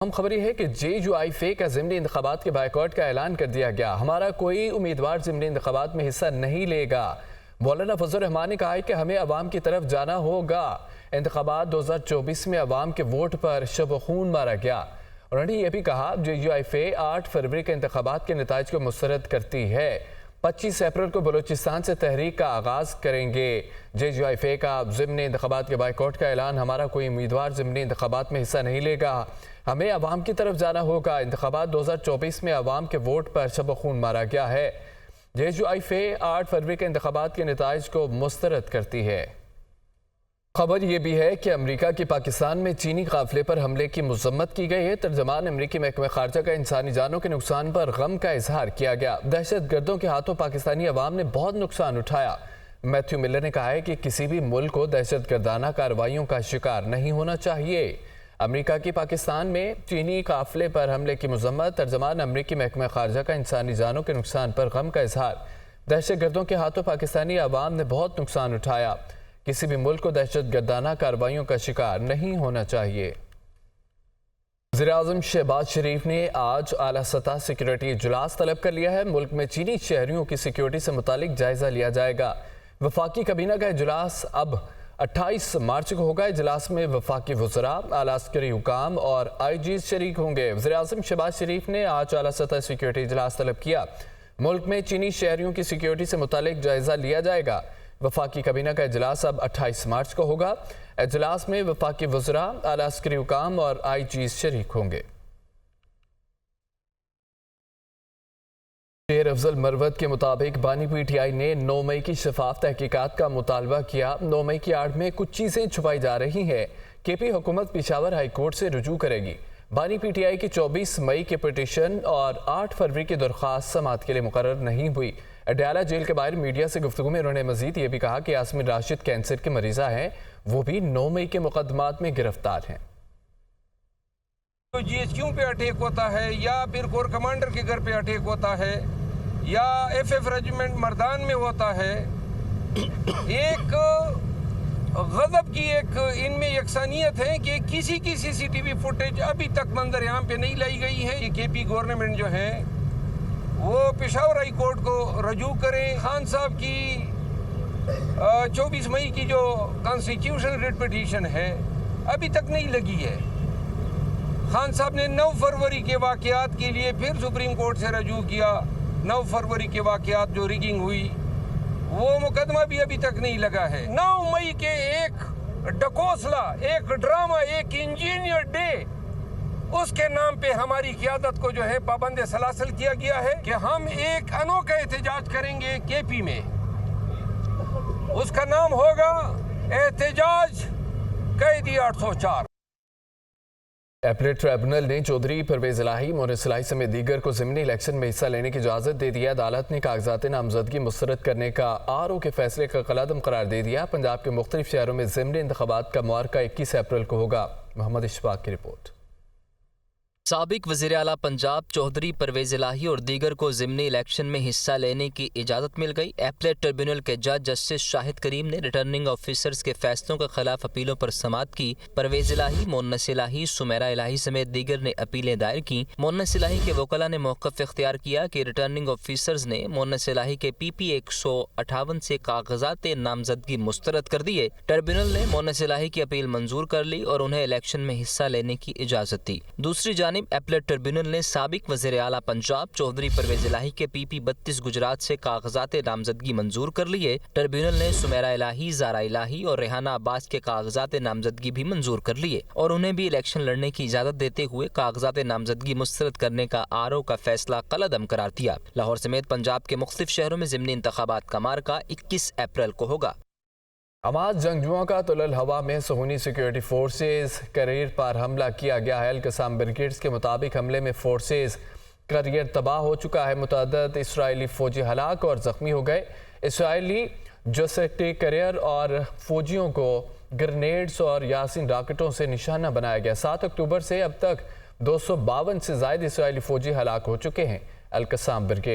ہم خبر یہ ہے کہ JUIF کا ضمنی انتخابات کے بائیکاٹ کا اعلان کر دیا گیا۔ ہمارا کوئی امیدوار ضمنی انتخابات میں حصہ نہیں لے گا۔ مولانا فضل الرحمان نے کہا ہے کہ ہمیں عوام کی طرف جانا ہوگا۔ انتخابات 2024 میں عوام کے ووٹ پر شب و خون مارا گیا۔ انہوں نے یہ بھی کہا JUIF 8 فروری کے انتخابات کے نتائج کو مسترد کرتی ہے۔ 25 اپریل کو بلوچستان سے تحریک کا آغاز کریں گے۔ JUIF کا ضمنی انتخابات کے بائیکاٹ کا اعلان۔ ہمارا کوئی امیدوار ضمنی انتخابات میں حصہ نہیں لے گا۔ ہمیں عوام کی طرف جانا ہوگا۔ انتخابات 2024 میں عوام کے ووٹ پر شب و خون مارا گیا ہے۔ JUIF 8 فروری کے انتخابات کے نتائج کو مسترد کرتی ہے۔ خبر یہ بھی ہے کہ امریکہ کی پاکستان میں چینی قافلے پر حملے کی مذمت کی گئی ہے۔ ترجمان امریکی محکمہ خارجہ کا انسانی جانوں کے نقصان پر غم کا اظہار کیا گیا۔ دہشت گردوں کے ہاتھوں پاکستانی عوام نے بہت نقصان اٹھایا۔ میتھیو ملر نے کہا ہے کہ کسی بھی ملک کو دہشت گردانہ کارروائیوں کا شکار نہیں ہونا چاہیے۔ امریکہ کی پاکستان میں چینی قافلے پر حملے کی مذمت۔ ترجمان امریکی محکمہ خارجہ کا انسانی جانوں کے نقصان پر غم کا اظہار۔ دہشت گردوں کے ہاتھوں پاکستانی عوام نے بہت نقصان اٹھایا۔ کسی بھی ملک کو دہشت گردانہ کارروائیوں کا شکار نہیں ہونا چاہیے۔ وزیراعظم شہباز شریف نے آج اعلیٰ سطح سیکیورٹی اجلاس طلب کر لیا ہے۔ ملک میں چینی شہریوں کی سیکیورٹی سے متعلق جائزہ لیا جائے گا۔ وفاقی کابینہ کا اجلاس اب 28 مارچ کو ہوگا۔ اجلاس میں وفاقی وزراء، اعلیٰ عسکری حکام اور IGs شریک ہوں گے۔ وزیراعظم شہباز شریف نے آج اعلیٰ سطح سیکیورٹی اجلاس طلب کیا۔ ملک میں چینی شہریوں کی سیکیورٹی سے متعلق جائزہ لیا جائے گا۔ وفاقی کابینہ کا اجلاس اب 28 مارچ کو ہوگا۔ اجلاس میں وفاقی وزراء، اعلیٰ عسکری حکام اور IGs شریک ہوں گے۔ شیر افضل مروت کے مطابق بانی PTI نے 9 مئی کی شفاف تحقیقات کا مطالبہ کیا۔ 9 مئی کی آڑ میں کچھ چیزیں چھپائی جا رہی ہیں۔ KP حکومت پشاور ہائی کورٹ سے رجوع کرے گی۔ بانی PTI کی 24 مئی کے پٹیشن اور 8 فروری کی درخواست سماعت کے لیے مقرر نہیں ہوئی۔ اڈیالہ جیل کے باہر میڈیا سے گفتگو میں انہوں نے مزید یہ بھی کہا کہ یاسمین راشد کینسر کے مریضہ ہیں، وہ بھی 9 مئی کے مقدمات میں گرفتار ہیں۔ GHQ پہ اٹیک ہوتا ہے یا پھر کور کمانڈر کے گھر پہ اٹیک ہوتا ہے یا FF ریجیمنٹ مردان میں ہوتا ہے، ایک غضب کی ایک ان میں یکسانیت ہے کہ کسی کی CCTV فوٹیج ابھی تک منظر عام پہ نہیں لائی گئی ہے۔ یہ KP گورنمنٹ جو ہے وہ پشاور ہائی کورٹ کو رجوع کریں۔ خان صاحب کی 24 مئی کی جو کانسٹیٹیوشن ریٹ پٹیشن ہے ابھی تک نہیں لگی ہے۔ خان صاحب نے 9 فروری کے واقعات کے لیے پھر سپریم کورٹ سے رجوع کیا۔ 9 فروری کے واقعات جو ریگنگ ہوئی وہ مقدمہ بھی ابھی تک نہیں لگا ہے۔ 9 مئی کے ایک ڈکوسلا، ایک ڈرامہ، ایک انجینئر ڈے، اس کے نام پہ ہماری قیادت کو جو ہے پابند سلاسل کیا گیا ہے کہ ہم ایک انوکھا احتجاج کریں گے KP میں۔ اس کا نام ہوگا احتجاج قیدی 804۔ اپیلیٹ ٹریبونل نے چودھری پرویز الہی، مونس الہی سمیت دیگر کو ضمنی الیکشن میں حصہ لینے کی اجازت دے دی ہے۔ عدالت نے کاغذات نامزدگی مسترد کرنے کا RO کے فیصلے کا کالعدم قرار دے دیا۔ پنجاب کے مختلف شہروں میں ضمنی انتخابات کا معرکہ 21 اپریل کو ہوگا۔ محمد اشفاق کی رپورٹ۔ سابق وزیر اعلیٰ پنجاب چودھری پرویز الہی اور دیگر کو ضمنی الیکشن میں حصہ لینے کی اجازت مل گئی۔ اپیلیٹ ٹریبونل کے جج جسٹس شاہد کریم نے ریٹرننگ آفیسرز کے فیصلوں کے خلاف اپیلوں پر سماعت کی۔ پرویز الہی، مونس الہی، سمیرہ الہی سمیت دیگر نے اپیلیں دائر کیں۔ مونس الہی کے وکلاء نے موقف اختیار کیا کہ ریٹرننگ آفیسرز نے مونس الہی کے PP 158 سے کاغذات نامزدگی مسترد کر دیے۔ ٹریبونل نے مونس الہی کی اپیل منظور کر لی اور انہیں الیکشن میں حصہ لینے کی اجازت دی۔ دوسری جانب اپیلیٹ ٹریبونل نے سابق وزیر اعلیٰ پنجاب چودھری پرویز الہی کے PP 32 گجرات سے کاغذات نامزدگی منظور کر لیے۔ ٹریبونل نے سمیرہ الہی، زارا الہی اور ریحانہ عباس کے کاغذات نامزدگی بھی منظور کر لیے اور انہیں بھی الیکشن لڑنے کی اجازت دیتے ہوئے کاغذات نامزدگی مسترد کرنے کا RO کا فیصلہ کالعدم قرار دیا۔ لاہور سمیت پنجاب کے مختلف شہروں میں ضمنی انتخابات کا معرکہ 21 اپریل کو ہوگا۔ حماس جنگجوؤں کا طل الہوا میں صہیونی سیکیورٹی فورسز کیریئر پر حملہ کیا گیا ہے۔ القسام بریگیڈز کے مطابق حملے میں فورسز کیریئر تباہ ہو چکا ہے۔ متعدد اسرائیلی فوجی ہلاک اور زخمی ہو گئے۔ اسرائیلی جوسیٹی کیریئر اور فوجیوں کو گرنیڈز اور یاسین راکٹوں سے نشانہ بنایا گیا۔ 7 اکتوبر سے اب تک 252 سے زائد اسرائیلی فوجی ہلاک ہو چکے ہیں۔ Al-Qassam brigade